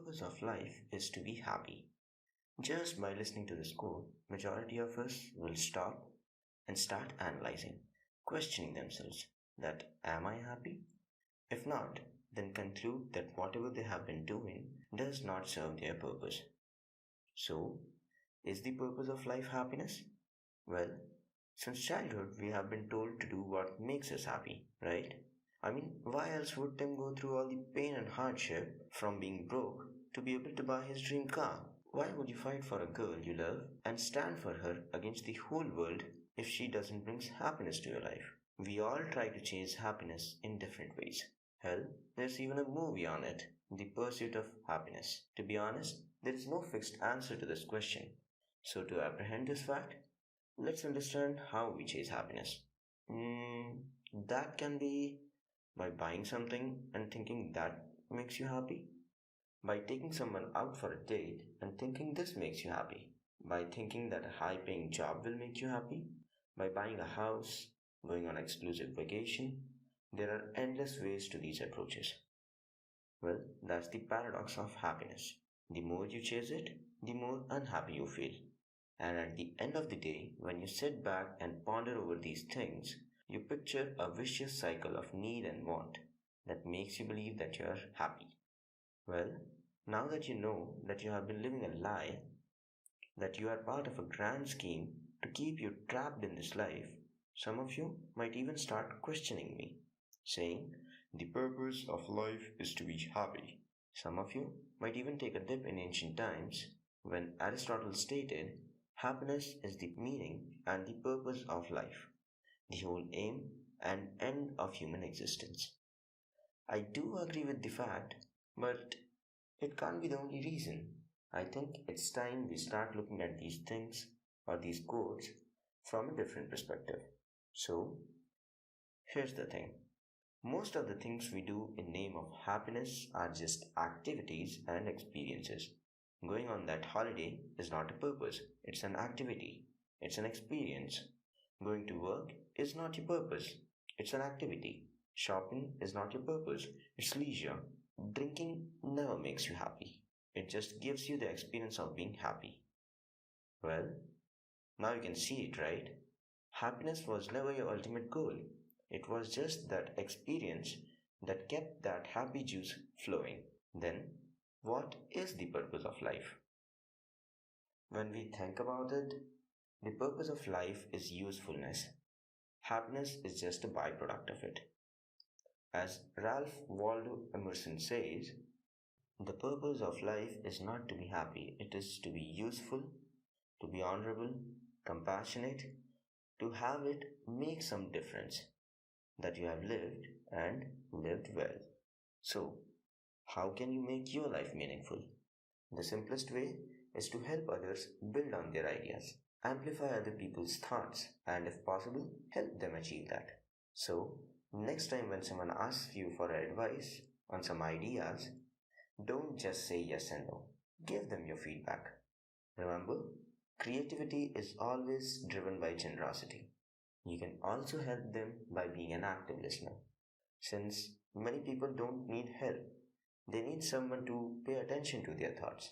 purpose of life is to be happy. Just by listening to this quote, majority of us will stop and start analyzing, questioning themselves that am I happy? If not, then conclude that whatever they have been doing does not serve their purpose. So, is the purpose of life happiness? Well, since childhood we have been told to do what makes us happy, right? I mean, why else would Tim go through all the pain and hardship from being broke to be able to buy his dream car? Why would you fight for a girl you love and stand for her against the whole world if she doesn't bring happiness to your life? We all try to chase happiness in different ways. Hell, there's even a movie on it, The Pursuit of Happiness. To be honest, there is no fixed answer to this question. So to apprehend this fact, let's understand how we chase happiness. That can be by buying something and thinking that makes you happy. By taking someone out for a date and thinking this makes you happy. By thinking that a high paying job will make you happy. By buying a house, going on exclusive vacation. There are endless ways to these approaches. Well, that's the paradox of happiness. The more you chase it, the more unhappy you feel. And at the end of the day, when you sit back and ponder over these things, you picture a vicious cycle of need and want that makes you believe that you are happy. Well, now that you know that you have been living a lie, that you are part of a grand scheme to keep you trapped in this life, some of you might even start questioning me, saying, the purpose of life is to be happy. Some of you might even take a dip in ancient times when Aristotle stated, happiness is the meaning and the purpose of life, the whole aim and end of human existence. I do agree with the fact, but it can't be the only reason. I think it's time we start looking at these things or these quotes from a different perspective. So, here's the thing. Most of the things we do in name of happiness are just activities and experiences. Going on that holiday is not a purpose, it's an activity, it's an experience. Going to work is not your purpose, it's an activity. Shopping is not your purpose, it's leisure. Drinking never makes you happy, it just gives you the experience of being happy. Well, now you can see it, right? Happiness was never your ultimate goal. It was just that experience that kept that happy juice flowing. Then, what is the purpose of life? When we think about it, the purpose of life is usefulness. Happiness is just a byproduct of it. As Ralph Waldo Emerson says, the purpose of life is not to be happy, it is to be useful, to be honorable, compassionate, to have it make some difference, that you have lived and lived well. So, how can you make your life meaningful? The simplest way is to help others build on their ideas, amplify other people's thoughts, and if possible, help them achieve that. So, next time when someone asks you for advice on some ideas, don't just say yes and no. Give them your feedback. Remember, creativity is always driven by generosity. You can also help them by being an active listener. Since many people don't need help, they need someone to pay attention to their thoughts.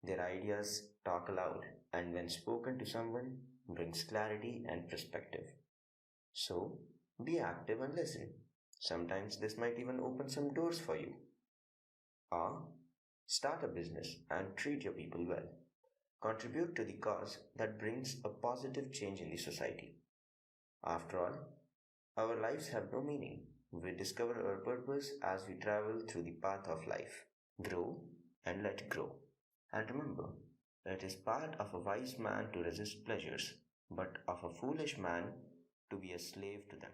Their ideas talk aloud, and when spoken to someone, brings clarity and perspective. So, be active and listen. Sometimes this might even open some doors for you. Or, start a business and treat your people well. Contribute to the cause that brings a positive change in the society. After all, our lives have no meaning. We discover our purpose as we travel through the path of life. Grow and let grow. And remember, it is part of a wise man to resist pleasures, but of a foolish man to be a slave to them.